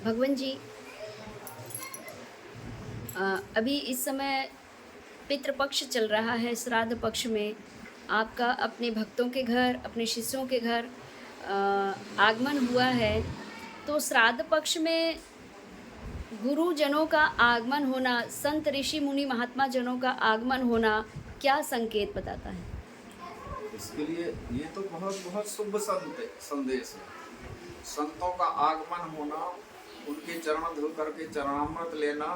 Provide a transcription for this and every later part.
भगवान जी, अभी इस समय पितृपक्ष चल रहा है। श्राद्ध पक्ष में आपका अपने भक्तों के घर, अपने शिष्यों के घर आगमन हुआ है। तो श्राद्ध पक्ष में गुरुजनों का आगमन होना, संत ऋषि मुनि महात्मा जनों का आगमन होना क्या संकेत बताता है? इसके लिए ये तो बहुत बहुत शुभ संदेश है। संतों का आगमन होना, उनके चरण धो करके चरणामृत लेना।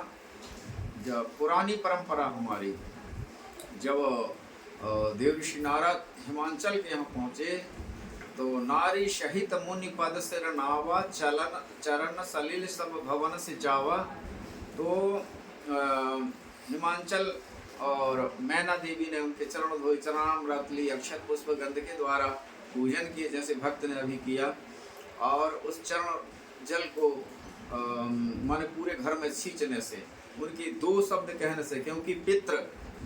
जब पुरानी परंपरा हमारी, जब देव ऋषि नारद हिमांचल के यहाँ पहुँचे तो नारी सहित मुनि पद सिर नावा, चलन चरण सलिल सब भवन से जावा। तो हिमांचल और मैना देवी ने उनके चरण धोए, चरणामृत ली, अक्षत पुष्प गंध के द्वारा पूजन किए, जैसे भक्त ने अभी किया। और उस चरण जल को माने पूरे घर में सींचने से, उनकी दो शब्द कहने से, क्योंकि पितृ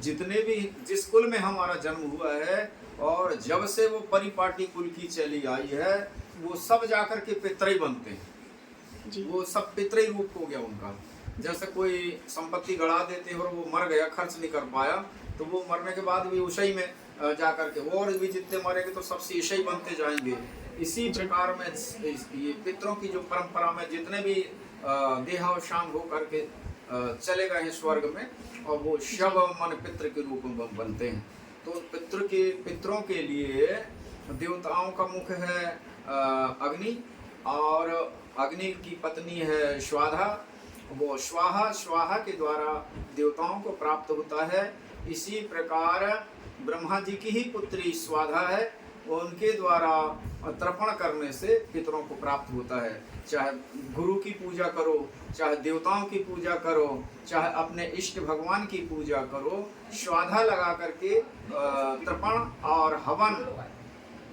जितने भी जिस कुल में हमारा जन्म हुआ है और जब से वो परिपाटी कुल की चली आई है, वो सब जाकर के पितृ ही बनते हैं जी। वो सब पितृ ही रूप हो गया उनका। जैसे कोई संपत्ति गड़ा देते हैं और वो मर गया, खर्च नहीं कर पाया, तो वो मरने के बाद भी उसी में जाकर के और भी जितने मरेंगे तो सबसे ईशई बनते जाएंगे। इसी प्रकार में ये पितरों की जो परंपरा में जितने भी देहावसान हो करके चले गए हैं स्वर्ग में, और वो शव मन पितृ के रूप में बनते हैं। तो पितरों के लिए देवताओं का मुख है अग्नि, और अग्नि की पत्नी है स्वाधा। वो स्वाहा के द्वारा देवताओं को प्राप्त होता है। इसी प्रकार ब्रह्मा जी की ही पुत्री स्वाधा है, उनके द्वारा तर्पण करने से पितरों को प्राप्त होता है। चाहे गुरु की पूजा करो, चाहे देवताओं की पूजा करो, चाहे अपने इष्ट भगवान की पूजा करो, स्वाधा लगा करके तर्पण और हवन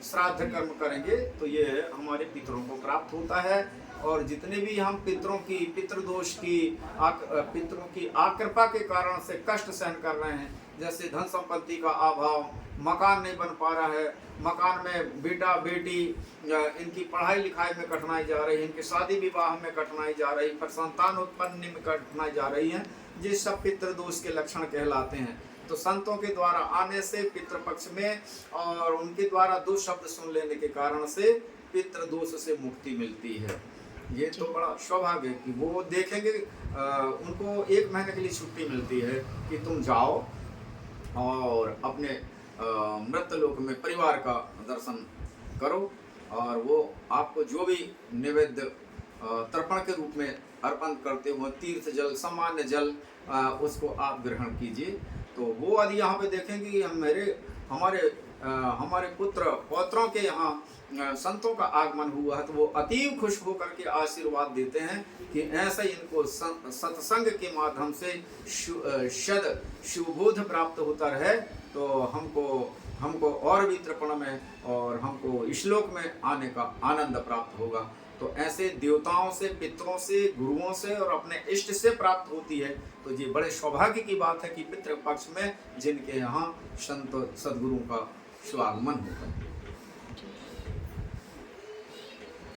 श्राद्ध कर्म करेंगे तो ये हमारे पितरों को प्राप्त होता है। और जितने भी हम पितरों की पितृदोष की पितरों की आकृपा के कारण से कष्ट सहन कर रहे हैं, जैसे धन संपत्ति का अभाव, मकान नहीं बन पा रहा है, मकान में बेटा बेटी इनकी पढ़ाई लिखाई में कठिनाई जा रही है, इनके शादी विवाह में कठिनाई जा रही, पर संतान उत्पन्न में कठिनाई जा रही है, ये सब पितृदोष के लक्षण कहलाते हैं। तो संतों के द्वारा आने से पितृपक्ष में और उनके द्वारा दो शब्द सुन लेने के कारण से पितृदोष से मुक्ति मिलती है। ये तो बड़ा सौभाग्य है कि वो देखेंगे। उनको 1 महीने के लिए छुट्टी मिलती है कि तुम जाओ और अपने मृत लोक में परिवार का दर्शन करो, और वो आपको जो भी नैवेद्य तर्पण के रूप में अर्पण करते हो, तीर्थ जल, सामान्य जल, उसको आप ग्रहण कीजिए। तो वो यदि यहाँ पे देखेंगे कि हमारे पुत्र पौत्रों के यहाँ संतों का आगमन हुआ है, तो वो अतीव खुश होकर के आशीर्वाद देते हैं कि ऐसा इनको सत्संग के माध्यम से शुभबोध प्राप्त होता रहे, तो हमको और भी तर्पण में और हमको श्लोक में आने का आनंद प्राप्त होगा। तो ऐसे देवताओं से, पितरों से, गुरुओं से और अपने इष्ट से प्राप्त होती है। तो ये बड़े सौभाग्य की बात है कि पितृ पक्ष में जिनके यहाँ संत सद्गुरुओं का स्वागमन होता है।